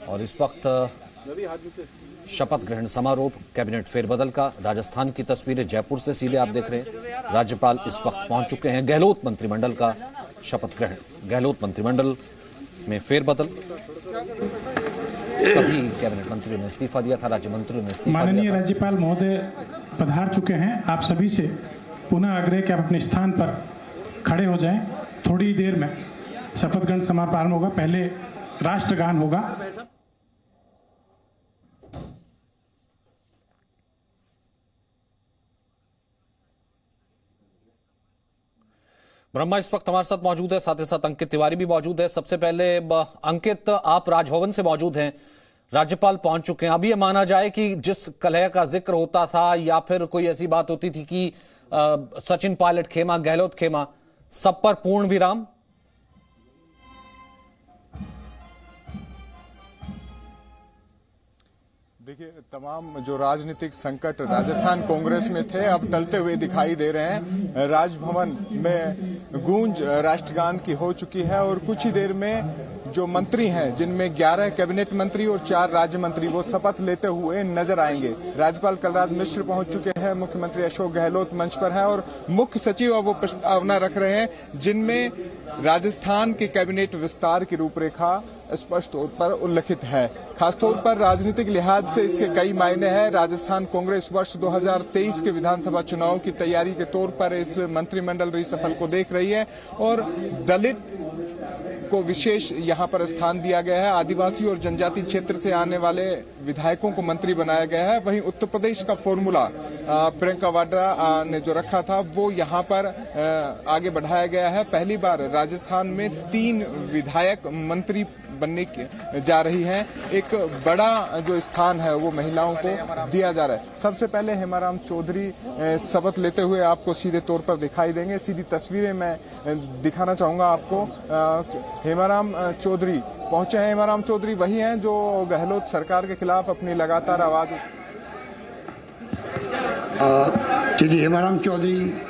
और इस वक्त शपथ ग्रहण समारोह कैबिनेट फेरबदल का राजस्थान की तस्वीरें जयपुर से सीधे आप देख रहे हैं। राज्यपाल इस वक्त पहुंच चुके हैं। गहलोत मंत्रिमंडल का शपथ ग्रहण, गहलोत मंत्रिमंडल में फेरबदल, सभी कैबिनेट मंत्रियों ने इस्तीफा दिया था, राज्य मंत्रियों ने इस्तीफा दिया था। माननीय राज्यपाल महोदय पधार चुके हैं। आप सभी से पुनः आग्रह कि आप अपने स्थान पर खड़े हो जाएं। थोड़ी देर में शपथ ग्रहण समारोह प्रारंभ होगा। पहले राष्ट्रगान होगा। ब्रह्मा इस वक्त हमारे साथ मौजूद है, साथ ही साथ अंकित तिवारी भी मौजूद है। सबसे पहले अंकित, आप राजभवन से मौजूद हैं, राज्यपाल पहुंच चुके हैं। अभी ये माना जाए कि जिस कलह का जिक्र होता था या फिर कोई ऐसी बात होती थी कि सचिन पायलट खेमा, गहलोत खेमा, सब पर पूर्ण विराम? देखिए, तमाम जो राजनीतिक संकट राजस्थान कांग्रेस में थे अब टलते हुए दिखाई दे रहे हैं। राजभवन में गूंज राष्ट्रगान की हो चुकी है और कुछ ही देर में जो मंत्री हैं, जिनमें 11 कैबिनेट मंत्री और 4 राज्य मंत्री, वो शपथ लेते हुए नजर आएंगे। राज्यपाल कलराज मिश्र पहुंच चुके हैं, मुख्यमंत्री अशोक गहलोत मंच पर हैं और मुख्य सचिव अब वो प्रस्तावना रख रहे हैं, जिनमें राजस्थान के कैबिनेट विस्तार की रूपरेखा स्पष्ट तौर पर उल्लिखित है। खासतौर पर राजनीतिक लिहाज से इसके कई मायने हैं। राजस्थान कांग्रेस वर्ष 2023 के विधानसभा चुनाव की तैयारी के तौर पर इस मंत्रिमंडल रिसफल को देख रही है और दलित को विशेष यहां पर स्थान दिया गया है। आदिवासी और जनजाति क्षेत्र से आने वाले विधायकों को मंत्री बनाया गया है। वहीं उत्तर प्रदेश का फॉर्मूला प्रियंका वाड्रा ने जो रखा था वो यहां पर आगे बढ़ाया गया है। पहली बार राजस्थान में 3 विधायक मंत्री बनने जा रही हैं। एक बड़ा जो स्थान है वो महिलाओं को दिया जा रहा है। सबसे पहले हेमाराम चौधरी शपथ लेते हुए आपको सीधे तौर पर दिखाई देंगे। सीधी तस्वीरें मैं दिखाना चाहूंगा आपको। हेमाराम चौधरी पहुंचे हैं। हेमाराम चौधरी वही हैं जो गहलोत सरकार के खिलाफ अपनी लगातार आवाज। श्री हेमाराम चौधरी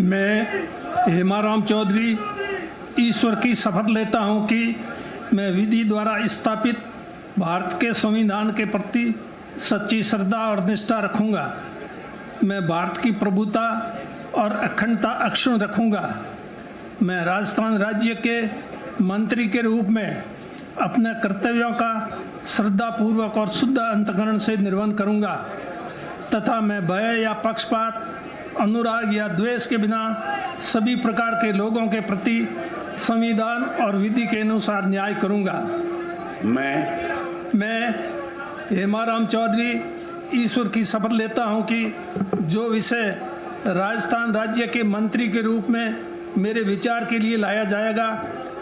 मैं हेमाराम चौधरी ईश्वर की शपथ लेता हूं कि मैं विधि द्वारा स्थापित भारत के संविधान के प्रति सच्ची श्रद्धा और निष्ठा रखूंगा। मैं भारत की प्रभुता और अखंडता अक्षुण्ण रखूंगा। मैं राजस्थान राज्य के मंत्री के रूप में अपने कर्तव्यों का श्रद्धापूर्वक और शुद्ध अंतःकरण से निर्वहन करूंगा तथा मैं भय या पक्षपात, अनुराग या द्वेष के बिना सभी प्रकार के लोगों के प्रति संविधान और विधि के अनुसार न्याय करूंगा। मैं हेमाराम चौधरी ईश्वर की शपथ लेता हूं कि जो विषय राजस्थान राज्य के मंत्री के रूप में मेरे विचार के लिए लाया जाएगा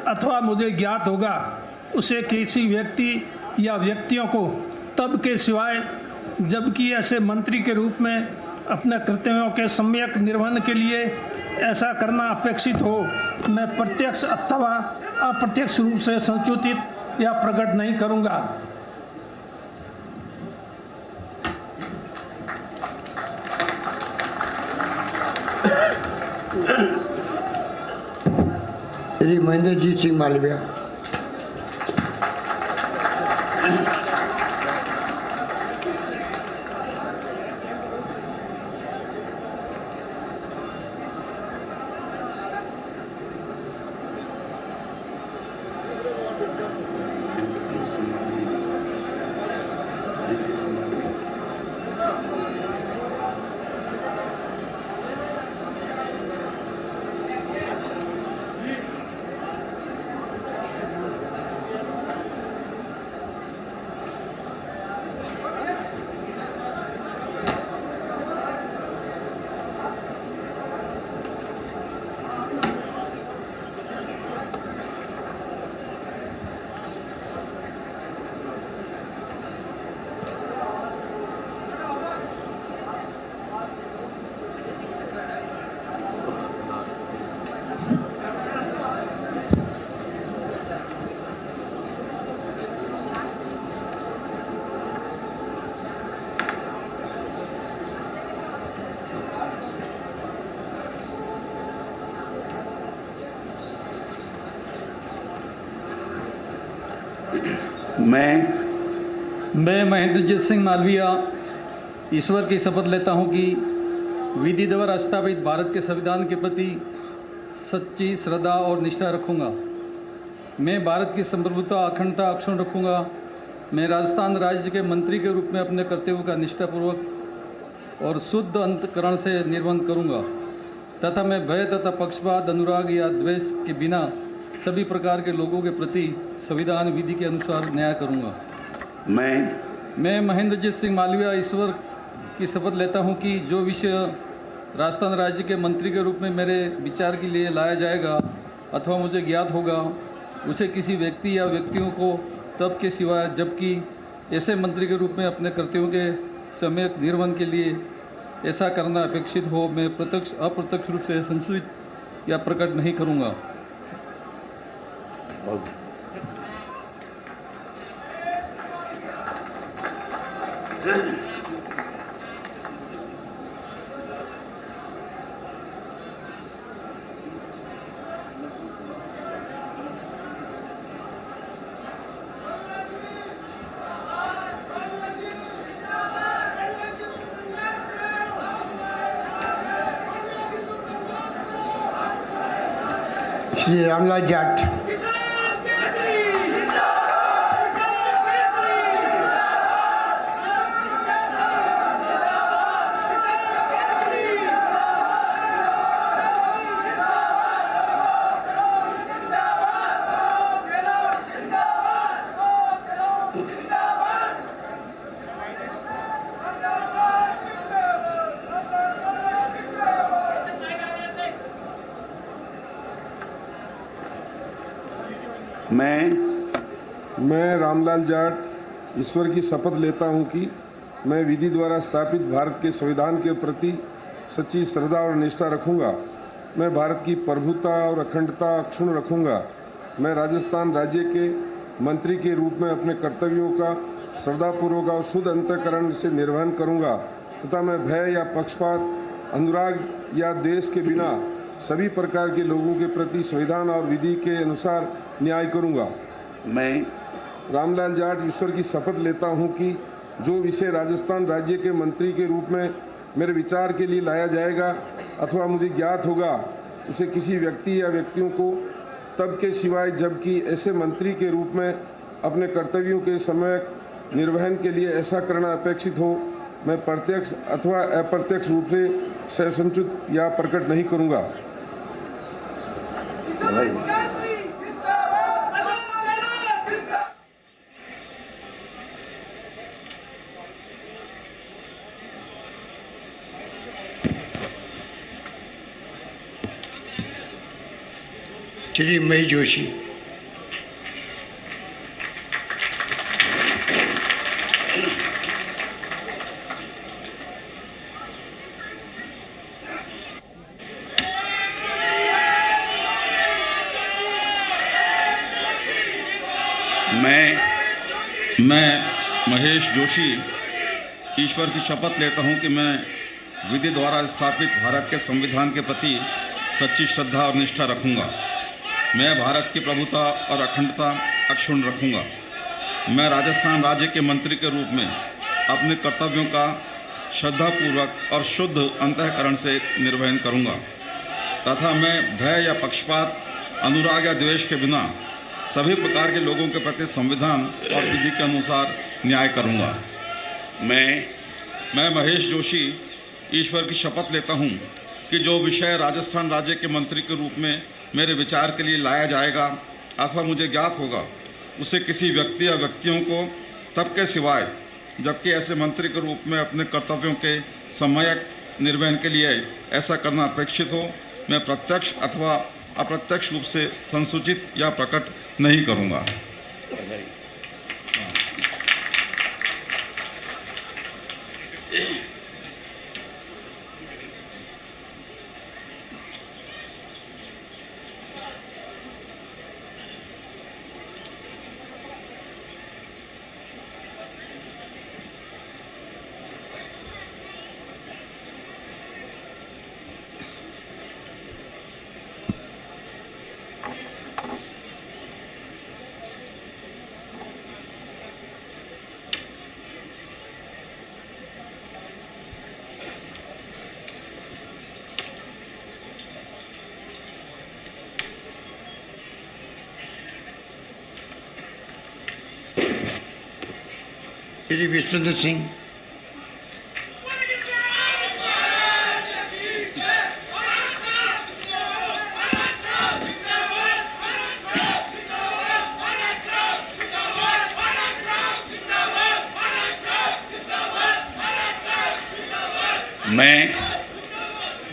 अथवा मुझे ज्ञात होगा, उसे किसी व्यक्ति या व्यक्तियों को तब के सिवाय जबकि ऐसे मंत्री के रूप में अपने कर्तव्यों के सम्यक निर्वहन के लिए ऐसा करना अपेक्षित हो, मैं प्रत्यक्ष अथवा अप्रत्यक्ष रूप से संसूचित या प्रकट नहीं करूंगा। श्री महेंद्रजीत सिंह मालविया। मैं महेंद्रजीत सिंह मालविया ईश्वर की शपथ लेता हूं कि विधि द्वारा स्थापित भारत के संविधान के प्रति सच्ची श्रद्धा और निष्ठा रखूंगा। मैं भारत की संप्रभुता अखंडता अक्षुण्ण रखूंगा। मैं राजस्थान राज्य के मंत्री के रूप में अपने कर्तव्यों का निष्ठापूर्वक और शुद्ध अंतःकरण से निर्वहन करूंगा तथा मैं भय तथा पक्षपात, अनुराग या द्वेष के बिना सभी प्रकार के लोगों के प्रति संविधान विधि के अनुसार न्याय करूंगा। मैं महेंद्रजीत सिंह मालविया ईश्वर की शपथ लेता हूं कि जो विषय राजस्थान राज्य के मंत्री के रूप में मेरे विचार के लिए लाया जाएगा अथवा मुझे ज्ञात होगा, उसे किसी व्यक्ति या व्यक्तियों को तब के सिवाय जबकि ऐसे मंत्री के रूप में अपने कर्तव्यों के सम्यक निर्वहन के लिए ऐसा करना अपेक्षित हो, मैं प्रत्यक्ष अप्रत्यक्ष रूप से संसूचित या प्रकट नहीं करूंगा। श्री रामलाल जाट। मैं रामलाल जाट ईश्वर की शपथ लेता हूं कि मैं विधि द्वारा स्थापित भारत के संविधान के प्रति सच्ची श्रद्धा और निष्ठा रखूंगा। मैं भारत की प्रभुता और अखंडता अक्षुण्ण रखूंगा। मैं राजस्थान राज्य के मंत्री के रूप में अपने कर्तव्यों का श्रद्धापूर्वक और शुद्ध अंतःकरण से निर्वहन करूंगा तथा मैं भय या पक्षपात, अनुराग या द्वेष के बिना सभी प्रकार के लोगों के प्रति संविधान और विधि के अनुसार न्याय करूंगा। मैं रामलाल जाट ईश्वर की शपथ लेता हूं कि जो विषय राजस्थान राज्य के मंत्री के रूप में मेरे विचार के लिए लाया जाएगा अथवा मुझे ज्ञात होगा, उसे किसी व्यक्ति या व्यक्तियों को तब के सिवाय जबकि ऐसे मंत्री के रूप में अपने कर्तव्यों के समय निर्वहन के लिए ऐसा करना अपेक्षित हो, मैं प्रत्यक्ष अथवा अप्रत्यक्ष रूप से संसूचित या प्रकट नहीं करूंगा। श्री महेश जोशी। मैं महेश जोशी ईश्वर की शपथ लेता हूं कि मैं विधि द्वारा स्थापित भारत के संविधान के प्रति सच्ची श्रद्धा और निष्ठा रखूंगा। मैं भारत की प्रभुता और अखंडता अक्षुण्ण रखूंगा। मैं राजस्थान राज्य के मंत्री के रूप में अपने कर्तव्यों का श्रद्धापूर्वक और शुद्ध अंतःकरण से निर्वहन करूंगा तथा मैं भय या पक्षपात, अनुराग या द्वेष के बिना सभी प्रकार के लोगों के प्रति संविधान और विधि के अनुसार न्याय करूंगा। मैं महेश जोशी ईश्वर की शपथ लेता हूं कि जो विषय राजस्थान राज्य के मंत्री के रूप में मेरे विचार के लिए लाया जाएगा अथवा मुझे ज्ञात होगा, उसे किसी व्यक्ति या व्यक्तियों को तब के सिवाय जबकि ऐसे मंत्री के रूप में अपने कर्तव्यों के सम्यक निर्वहन के लिए ऐसा करना अपेक्षित हो, मैं प्रत्यक्ष अथवा अप्रत्यक्ष रूप से संसूचित या प्रकट नहीं करूंगा। श्री विश्वेंद्र सिंह,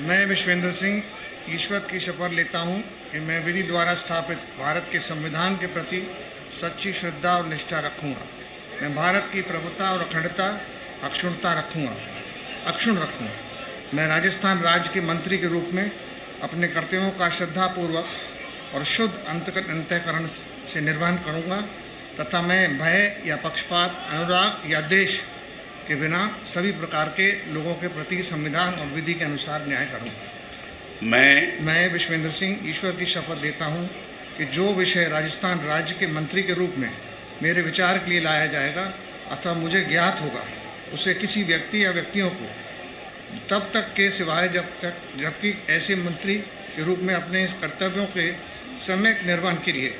मैं विश्वेंद्र सिंह ईश्वर की शपथ लेता हूं कि मैं विधि द्वारा स्थापित भारत के संविधान के प्रति सच्ची श्रद्धा और निष्ठा रखूंगा। मैं भारत की प्रभुता और अखंडता अक्षुण्णता अक्षुण्ण रखूंगा। मैं राजस्थान राज्य के मंत्री के रूप में अपने कर्तव्यों का श्रद्धापूर्वक और शुद्ध अंतःकरण से निर्वहन करूंगा तथा मैं भय या पक्षपात, अनुराग या द्वेष के बिना सभी प्रकार के लोगों के प्रति संविधान और विधि के अनुसार न्याय करूंगा। मैं विश्वेंद्र सिंह ईश्वर की शपथ लेता हूं कि जो विषय राजस्थान राज्य के मंत्री के रूप में मेरे विचार के लिए लाया जाएगा अथवा मुझे ज्ञात होगा, उसे किसी व्यक्ति या व्यक्तियों को तब तक के सिवाय जबकि ऐसे मंत्री के रूप में अपने कर्तव्यों के सम्यक निर्वहन के लिए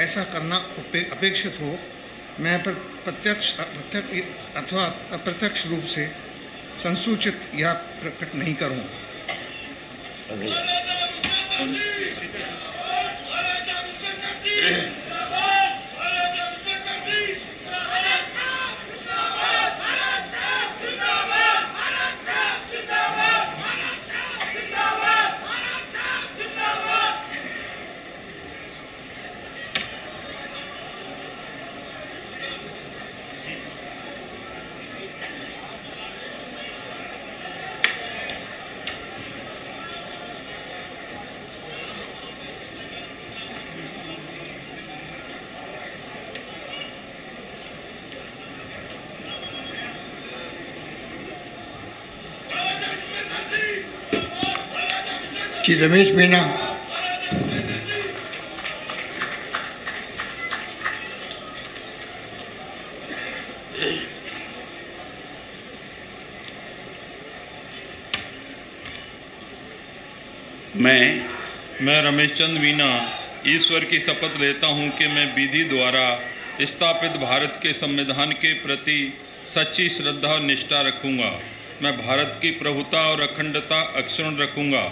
ऐसा करना अपेक्षित हो, मैं प्रत्यक्ष अथवा अप्रत्यक्ष रूप से संसूचित या प्रकट नहीं करूँगा। श्री रमेश मीना, मैं रमेश चंद मीना ईश्वर की शपथ लेता हूं कि मैं विधि द्वारा स्थापित भारत के संविधान के प्रति सच्ची श्रद्धा और निष्ठा रखूंगा। मैं भारत की प्रभुता और अखंडता अक्षुण्ण रखूंगा।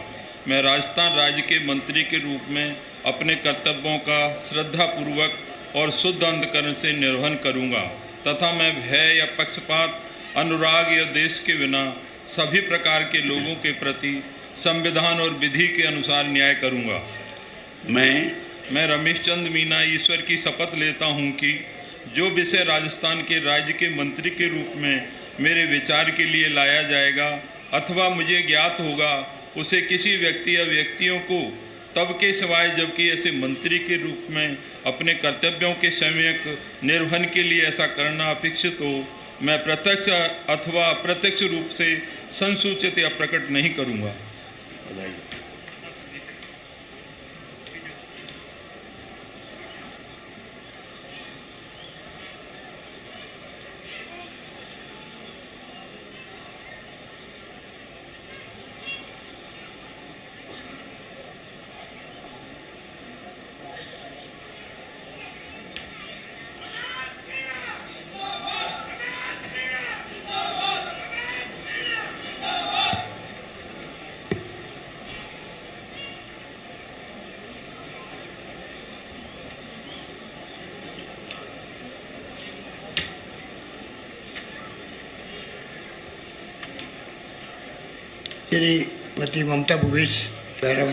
मैं राजस्थान राज्य के मंत्री के रूप में अपने कर्तव्यों का श्रद्धापूर्वक और शुद्ध अंतःकरण से निर्वहन करूंगा तथा मैं भय या पक्षपात, अनुराग या द्वेष के बिना सभी प्रकार के लोगों के प्रति संविधान और विधि के अनुसार न्याय करूंगा। मैं रमेश चंद मीना ईश्वर की शपथ लेता हूं कि जो विषय राजस्थान के राज्य के मंत्री के रूप में मेरे विचार के लिए लाया जाएगा अथवा मुझे ज्ञात होगा, उसे किसी व्यक्ति या व्यक्तियों को तब के सिवाय जबकि ऐसे मंत्री के रूप में अपने कर्तव्यों के सम्यक निर्वहन के लिए ऐसा करना अपेक्षित हो, मैं प्रत्यक्ष अथवा अप्रत्यक्ष रूप से संसूचित या प्रकट नहीं करूंगा। श्रीमती ममता भूपेश बैरव,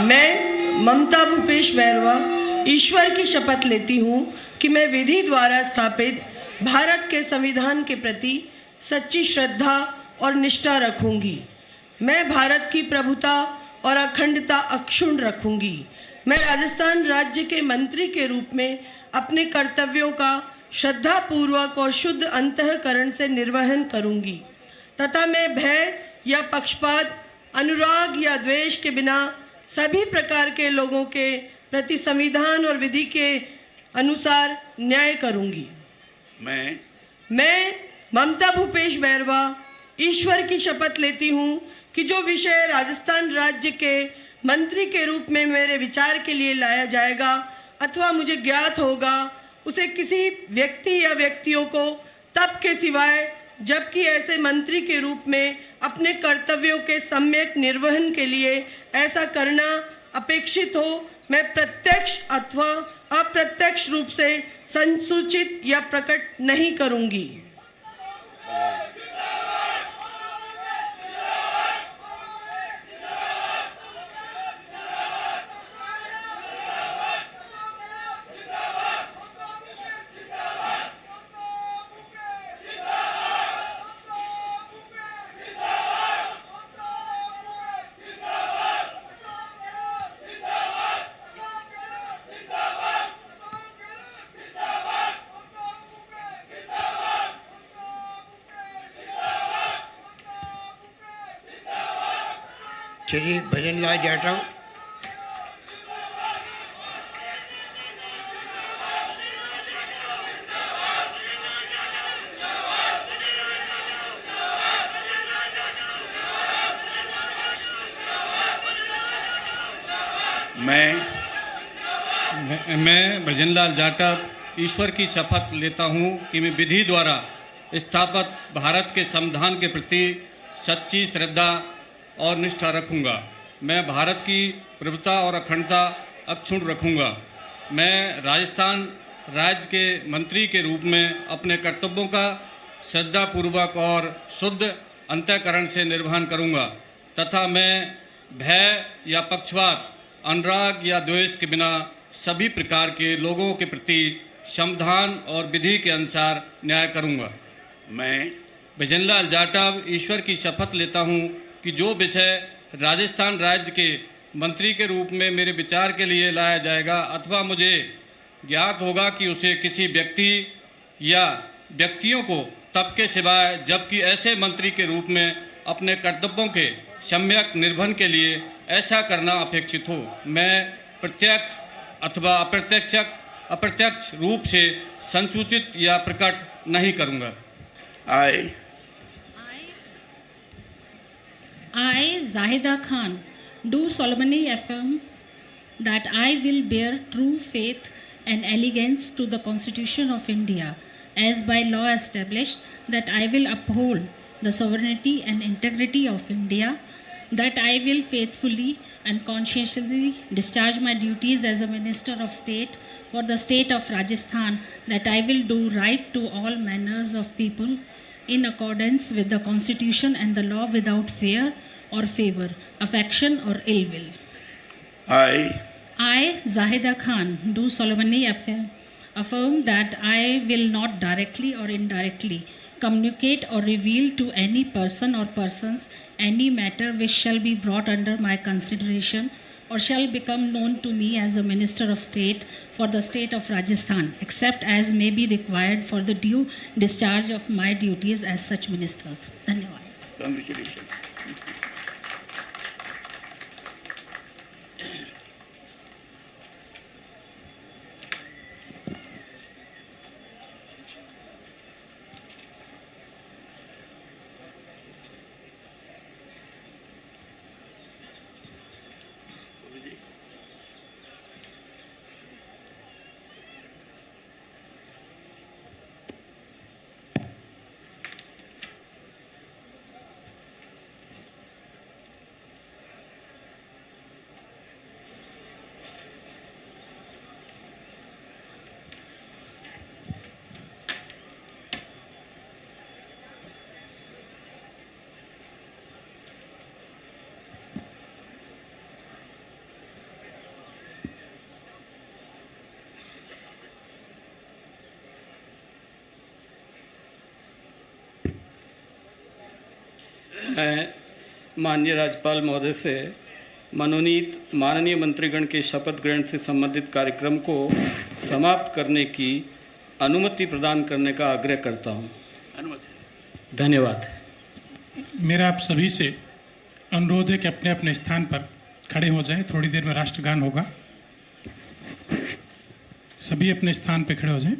मैं ममता भूपेश बैरवा ईश्वर की शपथ लेती हूँ कि मैं विधि द्वारा स्थापित भारत के संविधान के प्रति सच्ची श्रद्धा और निष्ठा रखूंगी। मैं भारत की प्रभुता और अखंडता अक्षुण्ण रखूंगी। मैं राजस्थान राज्य के मंत्री के रूप में अपने कर्तव्यों का श्रद्धापूर्वक और शुद्ध अंतःकरण से निर्वहन करूंगी तथा मैं भय या पक्षपात, अनुराग या द्वेष के बिना सभी प्रकार के लोगों के प्रति संविधान और विधि के अनुसार न्याय करूंगी। मैं ममता भूपेश बैरवा ईश्वर की शपथ लेती हूं कि जो विषय राजस्थान राज्य के मंत्री के रूप में मेरे विचार के लिए लाया जाएगा अथवा मुझे ज्ञात होगा, उसे किसी व्यक्ति या व्यक्तियों को तब के सिवाय जबकि ऐसे मंत्री के रूप में अपने कर्तव्यों के सम्यक निर्वहन के लिए ऐसा करना अपेक्षित हो, मैं प्रत्यक्ष अथवा अप्रत्यक्ष रूप से संसूचित या प्रकट नहीं करूंगी। श्री भजनलाल जाटव, मैं भजनलाल जाटव ईश्वर की शपथ लेता हूं कि मैं विधि द्वारा स्थापित भारत के संविधान के प्रति सच्ची श्रद्धा और निष्ठा रखूंगा। मैं भारत की प्रभुता और अखंडता अक्षुण्ण रखूंगा। मैं राजस्थान राज्य के मंत्री के रूप में अपने कर्तव्यों का श्रद्धापूर्वक और शुद्ध अंतःकरण से निर्वहन करूंगा तथा मैं भय या पक्षपात, अनुराग या द्वेष के बिना सभी प्रकार के लोगों के प्रति संविधान और विधि के अनुसार न्याय करूंगा। मैं भजनलाल जाटव ईश्वर की शपथ लेता हूं कि जो विषय राजस्थान राज्य के मंत्री के रूप में मेरे विचार के लिए लाया जाएगा अथवा मुझे ज्ञात होगा कि उसे किसी व्यक्ति या व्यक्तियों को तब के सिवाय जबकि ऐसे मंत्री के रूप में अपने कर्तव्यों के सम्यक निर्वहन के लिए ऐसा करना अपेक्षित हो, मैं प्रत्यक्ष अथवा अप्रत्यक्ष रूप से संसूचित या प्रकट नहीं करूंगा। I, Zahida Khan, do solemnly affirm that I will bear true faith and allegiance to the Constitution of India, as by law established, that I will uphold the sovereignty and integrity of India, that I will faithfully and conscientiously discharge my duties as a Minister of State for the state of Rajasthan, that I will do right to all manners of people in accordance with the Constitution and the law without fear or favor, affection or ill will. I, Zahida Khan, do solemnly affirm that I will not directly or indirectly communicate or reveal to any person or persons any matter which shall be brought under my consideration or shall become known to me as the Minister of State for the state of Rajasthan, except as may be required for the due discharge of my duties as such ministers. Dhanyawad. Congratulations. मैं माननीय राज्यपाल महोदय से मनोनीत माननीय मंत्रीगण के शपथ ग्रहण से संबंधित कार्यक्रम को समाप्त करने की अनुमति प्रदान करने का आग्रह करता हूं। धन्यवाद। मेरा आप सभी से अनुरोध है कि अपने अपने स्थान पर खड़े हो जाएं, थोड़ी देर में राष्ट्रगान होगा। सभी अपने स्थान पे खड़े हो जाएं।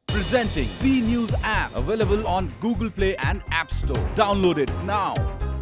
Presenting B News app, available on Google Play and App Store. Download it now.